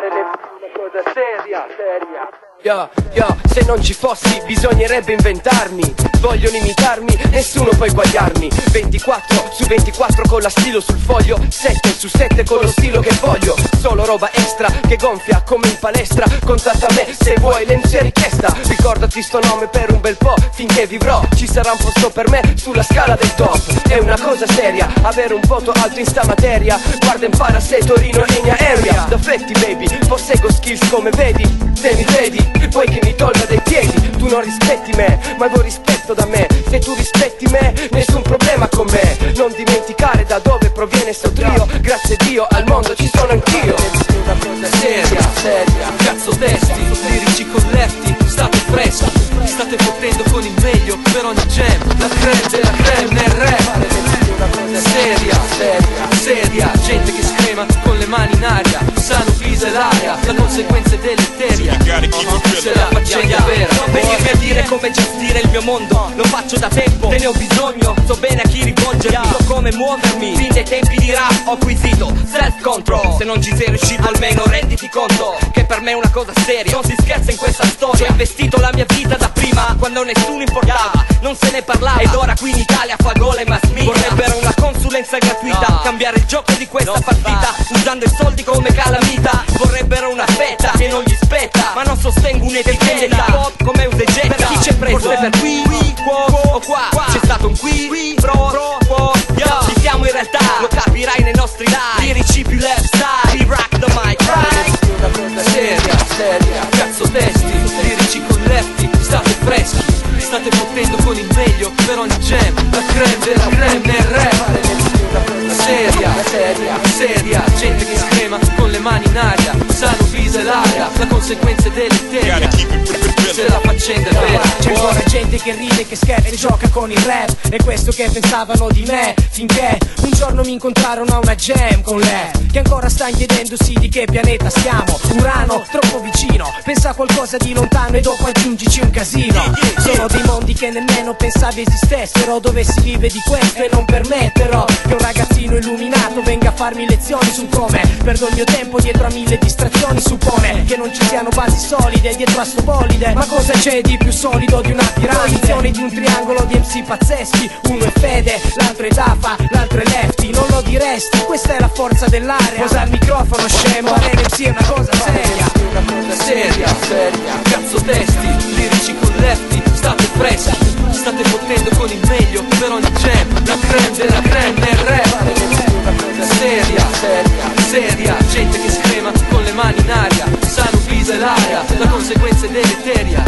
fare una cosa seria, seria. Yo, se non ci fossi bisognerebbe inventarmi. Vogliono imitarmi, nessuno può eguagliarmi. 24 su 24 con la stilo sul foglio, 7 su 7 con lo stilo che voglio. Solo roba extra che gonfia come in palestra. Contatta me se vuoi lenze richiesta. Ricordati sto nome per un bel po', finché vivrò ci sarà un posto per me sulla scala del top. È una cosa seria, avere un voto alto in sta materia. Guarda impara se Torino è mia area. Da fletti baby, posseggo skills come vedi. Se mi vedi, vuoi che mi tolga dai piedi. Tu non rispetti me, ma vuoi rispetto da me. Se tu rispetti me, nessun problema con me. Non dimenticare da dove proviene sto trio. Grazie a Dio, al mondo ci sono anch'io. Una cosa seria, seria. Cazzo testi, lirici colletti, state freschi. State fottendo con il meglio per ogni jam. La creme della creme nel rap. Una cosa Seria, seria, gente che screma con le mani in aria. Sanno visa l'aria, la conseguenza è deleteria. Se la faccenda vera. Non venirmi a dire come gestire il mio mondo, lo faccio da tempo, te ne ho bisogno. So bene a chi rivolgermi, so come muovermi. Fin dai tempi di rap ho acquisito self-control. Se non ci sei riuscito almeno renditi conto che per me è una cosa seria. Non si scherza in questa storia. Ho investito la mia vita da prima, quando nessuno importava, non se ne parlava. Ed ora qui in Italia fa gol e mass media. Vorrebbero una consulenza gratuita, cambiare il gioco di questa partita, usando i soldi come calamita. Vorrebbero una fetta che non gli spetta, ma non sostengo un'etichetta pop come usa e getta. Per chi c'è preso? Forse per qui, o qua. C'è stato un qui, pro, ci siamo in realtà, lo capirai nei nostri live. Lirici più lifestyle, we rock the mic, right? Una cosa seria, seria. Cazzo testi, lirici colletti, state freschi. State fottendo con il meglio per ogni jam. La creme della creme nel rap. Seria, seria, gente che screma con le mani in aria. Sanno visa l'aria, la conseguenza è deleteria. Se la faccenda è vera. C'è ancora gente che ride, che scherza e gioca con il rap. È questo che pensavano di me, finché un giorno mi incontrarono a una jam con lei, che ancora sta chiedendosi di che pianeta siamo. Urano, troppo vicino, pensa a qualcosa di lontano e dopo aggiungici un casino. Sono dei mondi che nemmeno pensavi esistessero, dove si vive di questo e non permetterò che un ragazzino illuminato venga a farmi lezioni su come perdo il mio tempo dietro a mille distrazioni. Suppone che non ci siano basi solide dietro a sto bolide, ma cosa c'è di più solido di una piramide? Di un triangolo di MC pazzeschi, uno è Fede, l'altro è Dafa, l'altro è Lefty. Non lo diresti, questa è la forza dell'area. Posa il microfono scemo, fare MC è una cosa seria. Seria, cazzo testi, lirici colletti, state freschi. State fottendo con il meglio per ogni jam. La creme della creme nel rap. Seria, gente che screma con le mani in aria. Sanno visa l'aria, la conseguenza è deleteria.